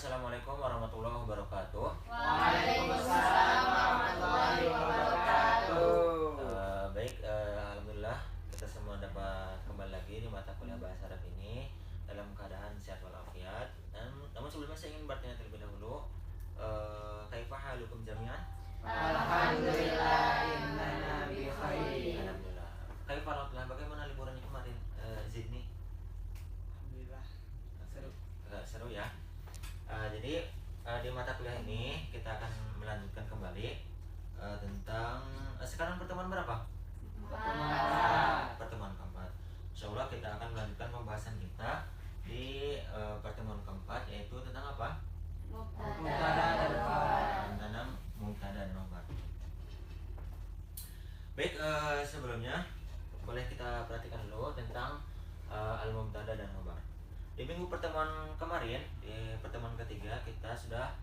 Assalamualaikum warahmatullahi wabarakatuh. Waalaikumsalam warahmatullahi wabarakatuh. Alhamdulillah kita semua dapat kembali lagi di mata kuliah bahasa Arab ini dalam keadaan sehat walafiat. Namun sebelumnya saya ingin bertanya terlebih dahulu, kaifa halukum jami'an? Alhamdulillah, innana bi khair. Alhamdulillah. Kaifa halukum, bagaimana liburannya kemarin, Zidni? Alhamdulillah, seru. Seru ya. Jadi di mata kuliah ini kita akan melanjutkan kembali tentang sekarang pertemuan berapa? Pertemuan keempat. Insyaallah kita akan melanjutkan pembahasan kita di pertemuan keempat, yaitu tentang apa? Mubtada dan khabar. Tentang mubtada dan khabar. Baik, sebelumnya boleh kita perhatikan dulu tentang al-mubtada dan khabar. Di minggu pertemuan kemarin, di pertemuan ketiga kita sudah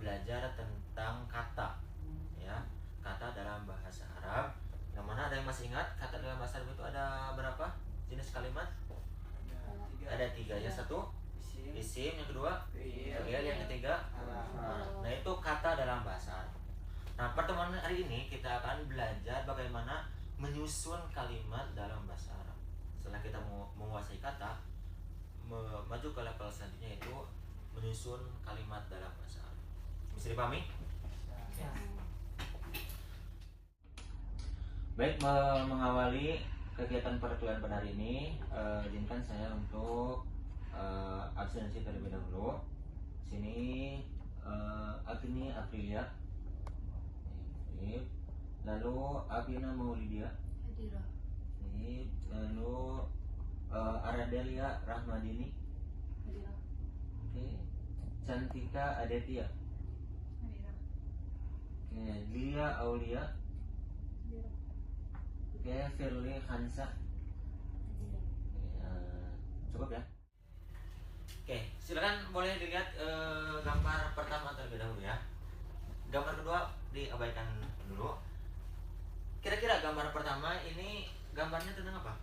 belajar tentang kata, ya, kata dalam bahasa Arab. Yang mana ada yang masih ingat kata dalam bahasa Arab itu ada berapa jenis kalimat? Ada tiga. Yang satu isim, yang kedua fi'il, yang ketiga nah itu kata dalam bahasa Arab. Nah, pertemuan hari ini kita akan belajar bagaimana menyusun kalimat dalam bahasa Arab. Setelah kita menguasai kata, maju ke level selanjutnya itu menyusun kalimat dalam bahasa Arab. Bisa dipahami? Ya. Baik, mengawali kegiatan perkuliahan pada hari ini, izinkan saya untuk absensi terlebih dahulu. Sini Agni Aprilia, lalu Abina Maulidia, lalu Aradelia Rahmadini, Cantika Adetia, Lia Aulia, Firly Hansa. Cukup ya. Oke, silakan boleh dilihat gambar pertama terlebih dahulu ya. Gambar kedua diabaikan dulu. Kira-kira gambar pertama ini gambarnya tentang apa?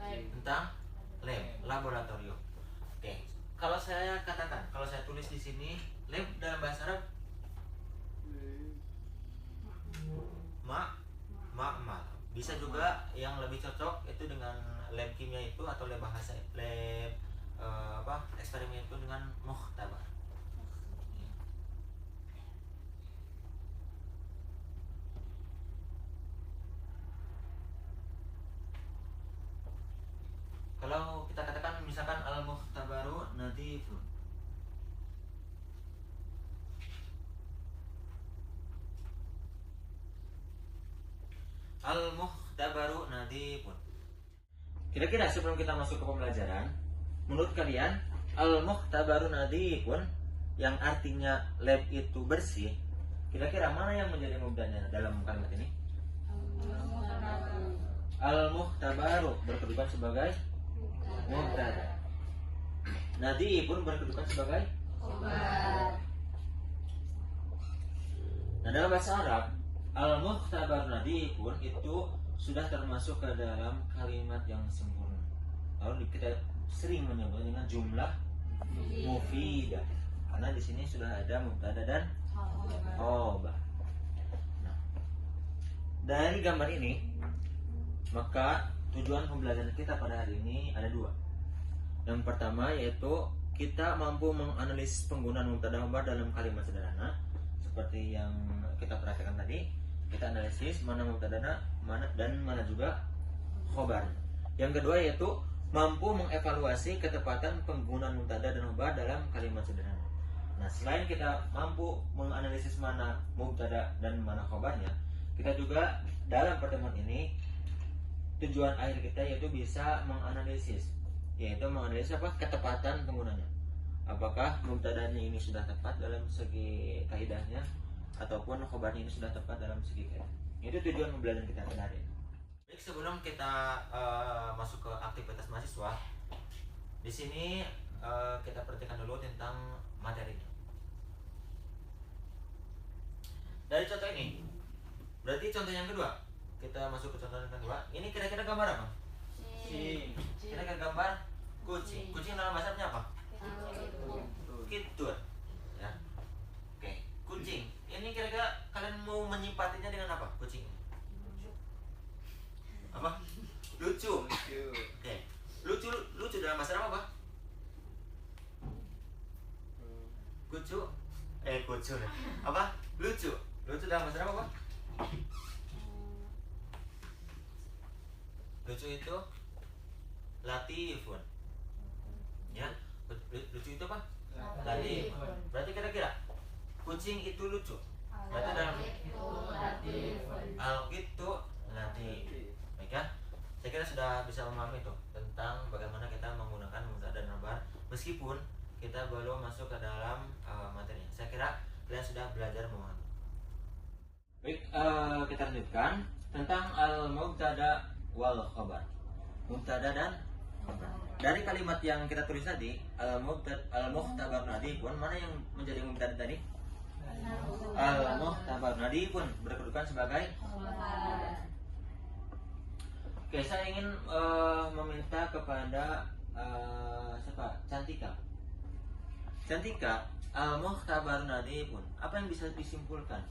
Tentang lab, laboratorium. Oke, kalau saya katakan, kalau saya tulis di sini lab dalam bahasa Arab ma'mal. Bisa juga yang lebih cocok itu dengan lab kimia itu, atau lab bahasa, lab eksperimen itu dengan mukhtabar. Kalau kita katakan misalkan al-mukhtabaru nadifun, al-mukhtabaru nadifun. Kira-kira sebelum kita masuk ke pembelajaran, menurut kalian al-mukhtabaru nadifun yang artinya lab itu bersih, kira-kira mana yang menjadi mubtada dalam kalimat ini? Al-mukhtabaru berkedudukan sebagai mubtada. Nadifun berkedudukan sebagai khabar. Nah, dalam bahasa Arab, al-mukhtabar nadifun itu sudah termasuk ke dalam kalimat yang sempurna. Lalu kita sering menyebutnya dengan jumlah mufidah, karena di sini sudah ada mubtada dan khabar. Nah, dari gambar ini, maka tujuan pembelajaran kita pada hari ini ada dua. Yang pertama yaitu kita mampu menganalisis penggunaan mubtada khabar dalam kalimat sederhana, seperti yang kita perhatikan tadi. Kita analisis mana mubtadana, mana dan mana juga khabar. Yang kedua yaitu mampu mengevaluasi ketepatan penggunaan mubtada dan khabar dalam kalimat sederhana. Nah, selain kita mampu menganalisis mana mubtada dan mana khabarnya, kita juga dalam pertemuan ini tujuan akhir kita yaitu bisa menganalisis, yaitu menganalisis apa? Ketepatan penggunanya. Apakah mubtadanya ini sudah tepat dalam segi kaidahnya, ataupun khabarnya ini sudah tepat dalam segi kaidah. Itu tujuan pembelajaran kita pada hari ini. Baik, sebelum kita masuk ke aktivitas mahasiswa, di sini kita perhatikan dulu tentang materinya. Dari contoh ini, berarti contoh yang kedua. Kita masuk ke contoh yang kedua. Ini kira-kira gambar apa? Kira-kira gambar kucing. Kucing dalam bahasa Arabnya apa? lucu. Kucu nih. Apa? Lucu. Lucu dalam bahasa Arab apa? Lucu itu latifun. Ya. Lucu itu apa? Latifun. Berarti kira-kira kucing itu lucu. Berarti dalam al-qittu latif. Baik ya. Saya kira sudah bisa memahami itu tentang bagaimana kita menggunakan mubtada dan khabar meskipun kita belum masuk ke dalam materinya. Saya kira kalian sudah belajar memahami. Baik, kita lanjutkan tentang al-mubtada wal khabar. Mubtada dan khabar. Dari kalimat yang kita tulis tadi, al-mukhtabar nadifun, mana yang menjadi mubtada tadi? Al-mukhtabar nadifun berkedudukan sebagai khabar. Oke, saya ingin meminta kepada siapa? Cantika. Cantika, al-mukhtabar nadifun. Apa yang bisa disimpulkan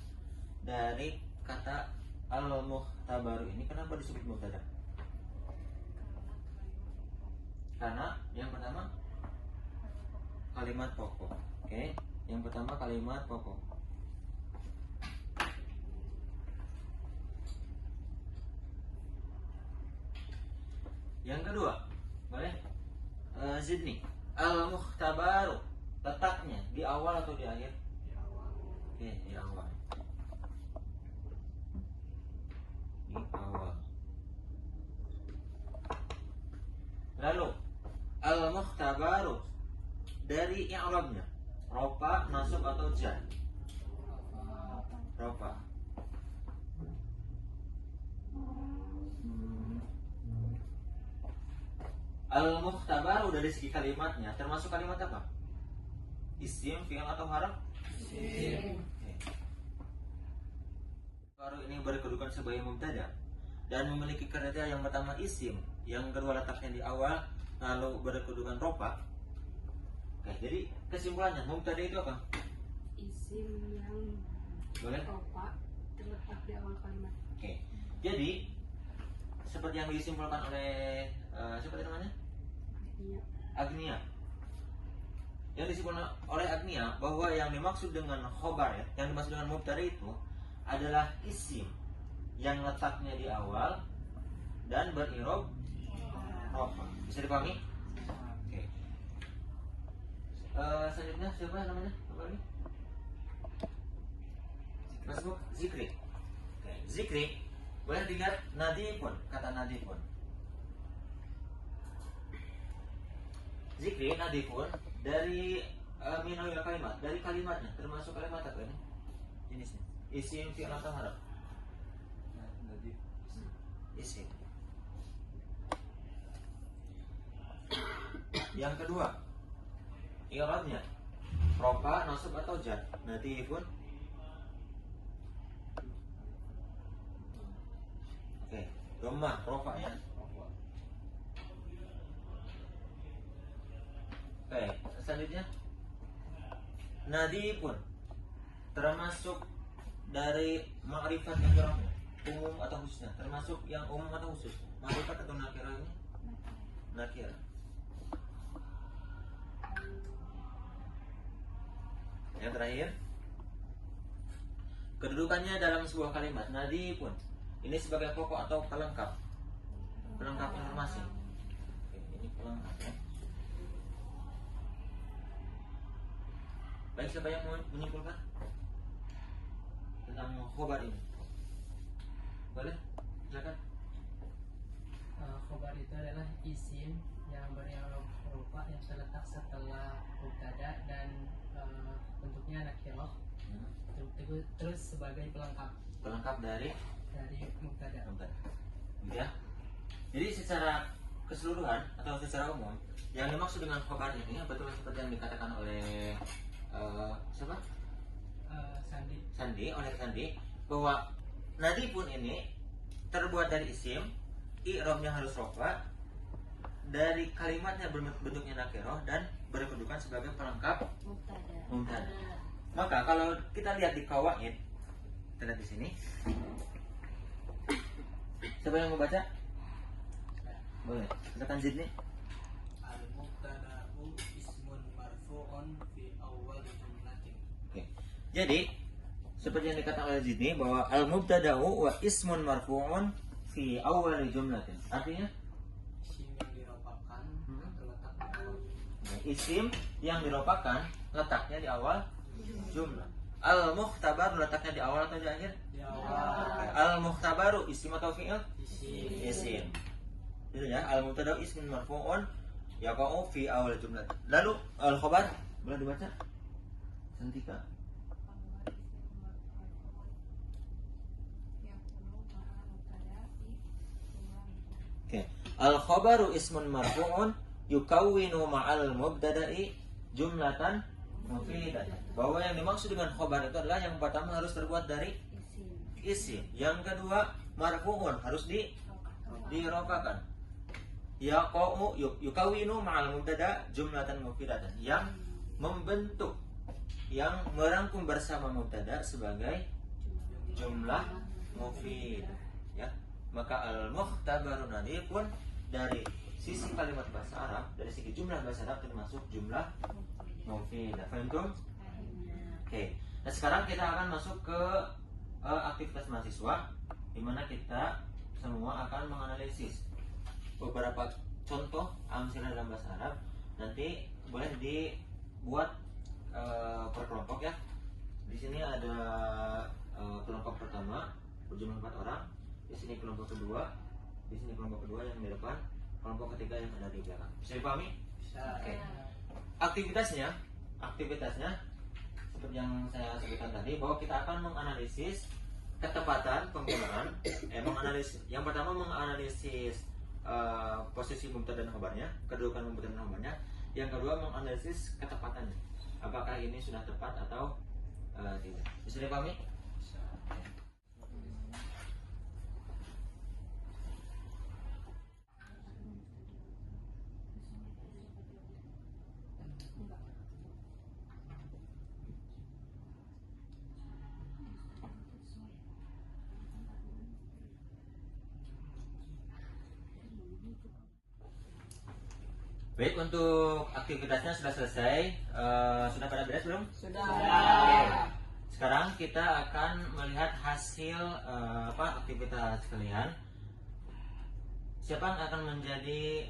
dari kata al-mukhtabar ini? Kenapa disebut mubtada? Karena yang pertama kalimat pokok. Oke, yang pertama kalimat pokok. Yang kedua, boleh? Zidni. Al-mukhtabaru, letaknya di awal atau di akhir? Di awal. Oke, di awal. Di awal. Lalu al-mukhtabaru dari i'rabnya, rofa, nasab atau jar? Rofa. Al-mukhtabaru dari segi kalimatnya termasuk kalimat apa? Isim, fi'il atau harf? Isim. Baru ini berkedudukan sebagai mubtada dan memiliki kriteria yang pertama isim, yang kedua letaknya di awal, lalu berkedudukan rofa. Oke, jadi kesimpulannya mubtada itu apa? Isim yang Boleh? rofa terletak di awal kalimat. Oke. Jadi seperti yang disimpulkan oleh siapa tadi namanya? Iya. Agnia. Yang disimpulkan oleh Agnia bahwa yang dimaksud dengan khobar ya, yang dimaksud dengan mubtada itu adalah isim yang letaknya di awal dan berirob rofa. Bisa dipahami? Oke. Selanjutnya siapa namanya? Apa lagi? Masuk Zikri. Oke, Zikri. Boleh dilihat nadifun, kata nadifun. Zikri nadifun dari minul kalimat, dari kalimatnya termasuk kalimat apa ini? Jenisnya isim, fi'il atau harf? Nadif. Isim. Yang kedua, i'rabnya rofa, nasab atau jar? Nadifun. Oke, dhammah, rofa ya. Oke, selanjutnya nadifun termasuk dari ma'rifat nakirahnya, umum atau khususnya, termasuk yang umum atau khusus, ma'rifat atau nakirahnya? Nakirah. Yang terakhir, kedudukannya dalam sebuah kalimat nadifun ini sebagai pokok atau pelengkap, pelengkap informasi. Oke, ini pelengkap ya. Baik, siapa yang mau menyimpulkan tentang khobar ini? Boleh? Silakan. Khobar itu adalah isim yang beri'rab rofa yang terletak setelah mubtada dan bentuknya nakirah. Terus sebagai pelengkap Dari mubtada. Ya. Jadi secara keseluruhan atau secara umum yang dimaksud dengan khobar ini betul seperti yang dikatakan oleh siapa? Sandi bahwa nadifun ini terbuat dari isim, i'rabnya harus rofa, dari kalimatnya bentuknya nakirah dan berkedudukan sebagai pelengkap mubtada. Maka kalau kita lihat di qawaid, kita lihat di sini. Siapa yang mau baca? Boleh. Silakan Zidni. Al-mubtada'u ismun marfu'un fi awwal jumlatin Jadi seperti yang dikatakan oleh Zidni bahwa al-mubtada'u wa ismun marfu'un fi awal jumlatin. Artinya isim yang diropakan terletak di awal. isim yang diropakan letaknya di awal jumlah. Al-mukhtabar letaknya di awal atau di akhir? Di awal. Al-mukhtabaru isim atau fi'il? Isim. Isim. Itu ya, al-mubtada'u ismun marfu'un yaqa'u fi awal jumlah. Lalu al-khabar boleh dibaca? Santika. Oke. Al-khabaru ismun marfu'un yukawwinu ma'al mubtada'i jumlatan mufidatan. Bahwa yang dimaksud dengan khabar itu adalah yang pertama harus terbuat dari isim. Yang kedua marfu'un harus dirokakan. Yaqa'u yukawwinu ma'al mubtada' jumlatan mufidatan. Yang membentuk, yang merangkum bersama mubtada' sebagai jumlah mufidah, ya. Maka al-mukhtabarun nadi pun dari sisi kalimat bahasa Arab, dari segi jumlah bahasa Arab termasuk jumlah mufidah. Paham? Oke. Nah, sekarang kita akan masuk ke aktivitas mahasiswa, di mana kita semua akan menganalisis beberapa contoh amsilah dalam bahasa Arab. Nanti boleh dibuat per kelompok ya. Di sini ada kelompok pertama berjumlah 4 orang. Di sini kelompok kedua, di sini kelompok kedua yang di depan, kelompok ketiga yang ada di belakang. Bisa dipahami? Bisa. Oke. Aktivitasnya seperti yang saya sebutkan tadi, bahwa kita akan menganalisis ketepatan penggunaan. Yang pertama menganalisis posisi mubtada dan khabarnya, kedudukan mubtada dan khabarnya. Yang kedua menganalisis ketepatannya, apakah ini sudah tepat atau tidak. Bisa dipahami? Bisa. Baik, untuk aktivitasnya sudah selesai. Sudah pada beres belum? Sudah. Oke. Sekarang kita akan melihat hasil aktivitas kalian. Siapa yang akan menjadi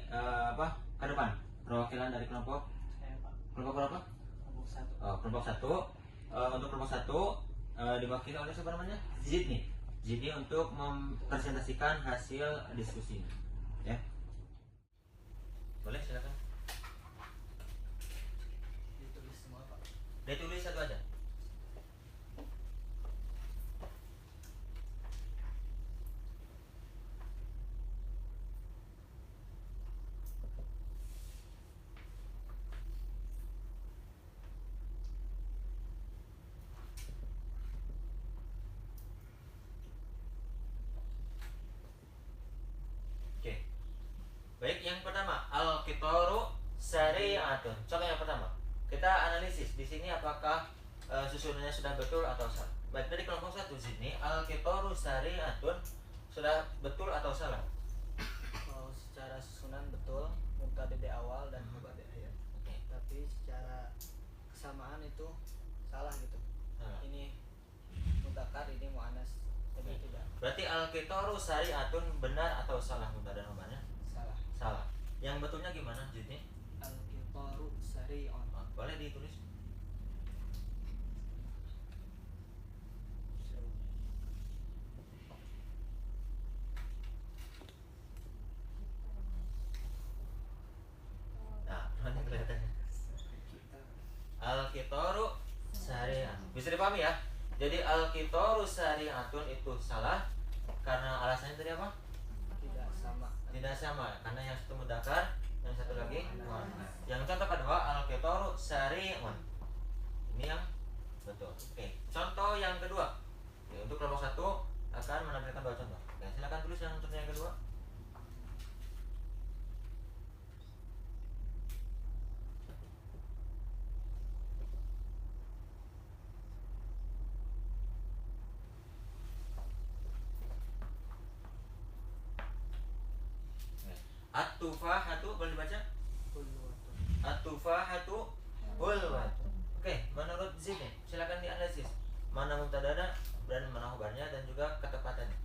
ke depan perwakilan dari kelompok? Saya Pak. Kelompok berapa? Kelompok 1. Kelompok 1. Untuk kelompok 1 diwakili oleh siapa namanya? Zidni. Zidni untuk mempresentasikan hasil diskusi. Ya. Boleh, silakan. Ditulis semua Pak. Ditulis satu aja. Oke. Baik, yang pertama al-qitaru sari'atun. Contoh yang pertama. Kita analisis di sini apakah susunannya sudah betul atau salah. Baik, dari kelompok 1 sini al-qitaru sari'atun sudah betul atau salah? Kalau secara susunan betul, mubtada di awal dan khabar di akhir. Oke. Tapi secara kesamaan itu salah gitu. Salah. Ini mudzakkar, ini muannas. Jadi Oke. tidak Berarti al-qitaru sari'atun benar atau salah mubtada dan khabarnya? salah. Salah. Yang betulnya gimana, Jidni? Al-qitaru sari'un. Boleh ditulis. Nah, mana kelihatannya? Al-qitaru sari'atun. Bisa dipahami ya? Jadi al-qitaru sari'atun itu salah karena alasannya tadi apa? Tidak sama. Tidak sama, karena yang satu mudzakkar, yang satu lagi muannas. Yang contoh kedua al-qitaru sari'un. Ini yang betul. Oke. Contoh yang kedua. Oke, untuk kelompok 1 akan menampilkan 2 contoh. Oke, silakan tulis yang contoh yang kedua. At-tufahatu boleh dibaca? Hulwatun. At-tufahatu hulwatun. Oke, menurut Zidni, silakan dianalisis. mana mubtada dan mana khabarnya dan juga ketepatannya.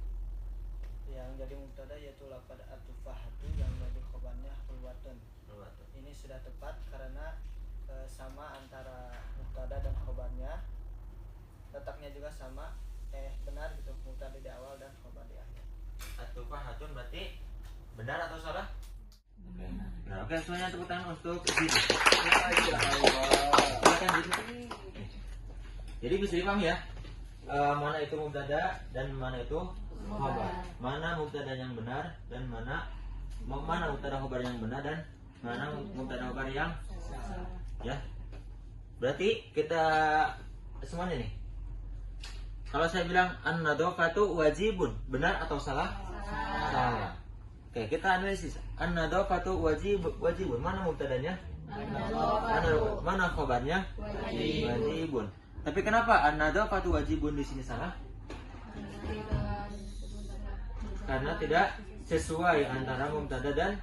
Yang jadi mubtada yaitu lafaz atufahatu, yang jadi khobarnya hulwatun. Ini sudah tepat karena sama antara mubtada dan khobarnya, letaknya juga sama, benar gitu, mubtada di awal dan khobar di akhir. Atufahatun berarti benar atau salah? Nah, oke, semuanya tepuk tangan untuk Zid. Silakan Zid. Jadi bisa dipahami ya, mana itu mubtada dan mana itu khabar. Mana mubtada yang benar dan mana mubtada khabar yang benar dan mana mubtada khabar yang ya. Berarti kita semuanya nih. Kalau saya bilang an-nadhafatu wajibun, benar atau salah? Salah. Oke, kita analisis. An-nadhafatu wajibun. Mana mubtadanya? Mana khabarnya? Wajibun. Tapi kenapa an-nadhafatu wajibun di sini salah? Karena tidak sesuai antara mubtada dan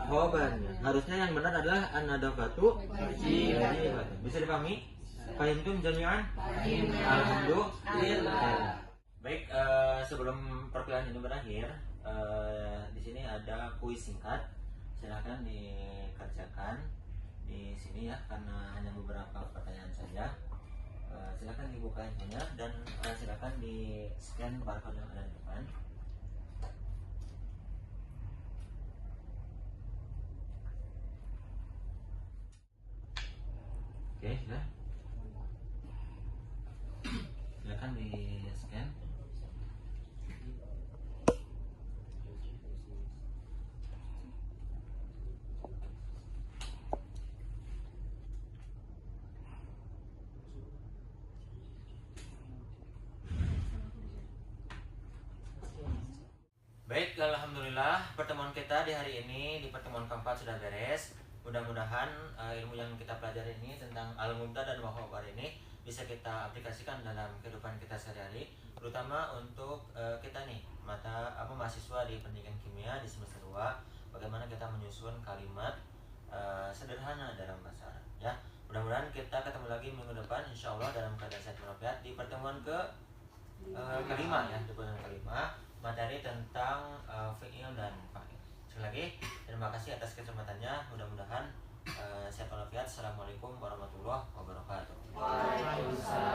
khabarnya. Harusnya yang benar adalah an-nadhafatu wajibun. Bisa dipahami? Fahimtum jami'an? Alhamdulillah. Baik, sebelum perkuliahan ini berakhir, di sini ada kuis singkat. Silakan dikerjakan di sini ya, karena hanya beberapa pertanyaan saja. Silakan dibuka handphonenya dan silakan di scan barcode yang ada di depan. Oke, ya. Silakan di scan. Baik, alhamdulillah pertemuan kita di hari ini, di pertemuan keempat sudah beres. Mudah-mudahan ilmu yang kita pelajari ini tentang al-mubtada dan khabar ini bisa kita aplikasikan dalam kehidupan kita sehari-hari, terutama untuk kita nih mahasiswa di pendidikan kimia di semester 2, bagaimana kita menyusun kalimat sederhana dalam bahasa Arab ya. Mudah-mudahan kita ketemu lagi minggu depan insyaallah dalam keadaan sehat walafiat di pertemuan kelima ya, di pertemuan kelima, materi tentang fi'il dan fa'il. Sekali lagi terima kasih atas kesempatannya. Mudah-mudahan sehat walafiat. Assalamualaikum warahmatullahi wabarakatuh. Waalaikumsalam.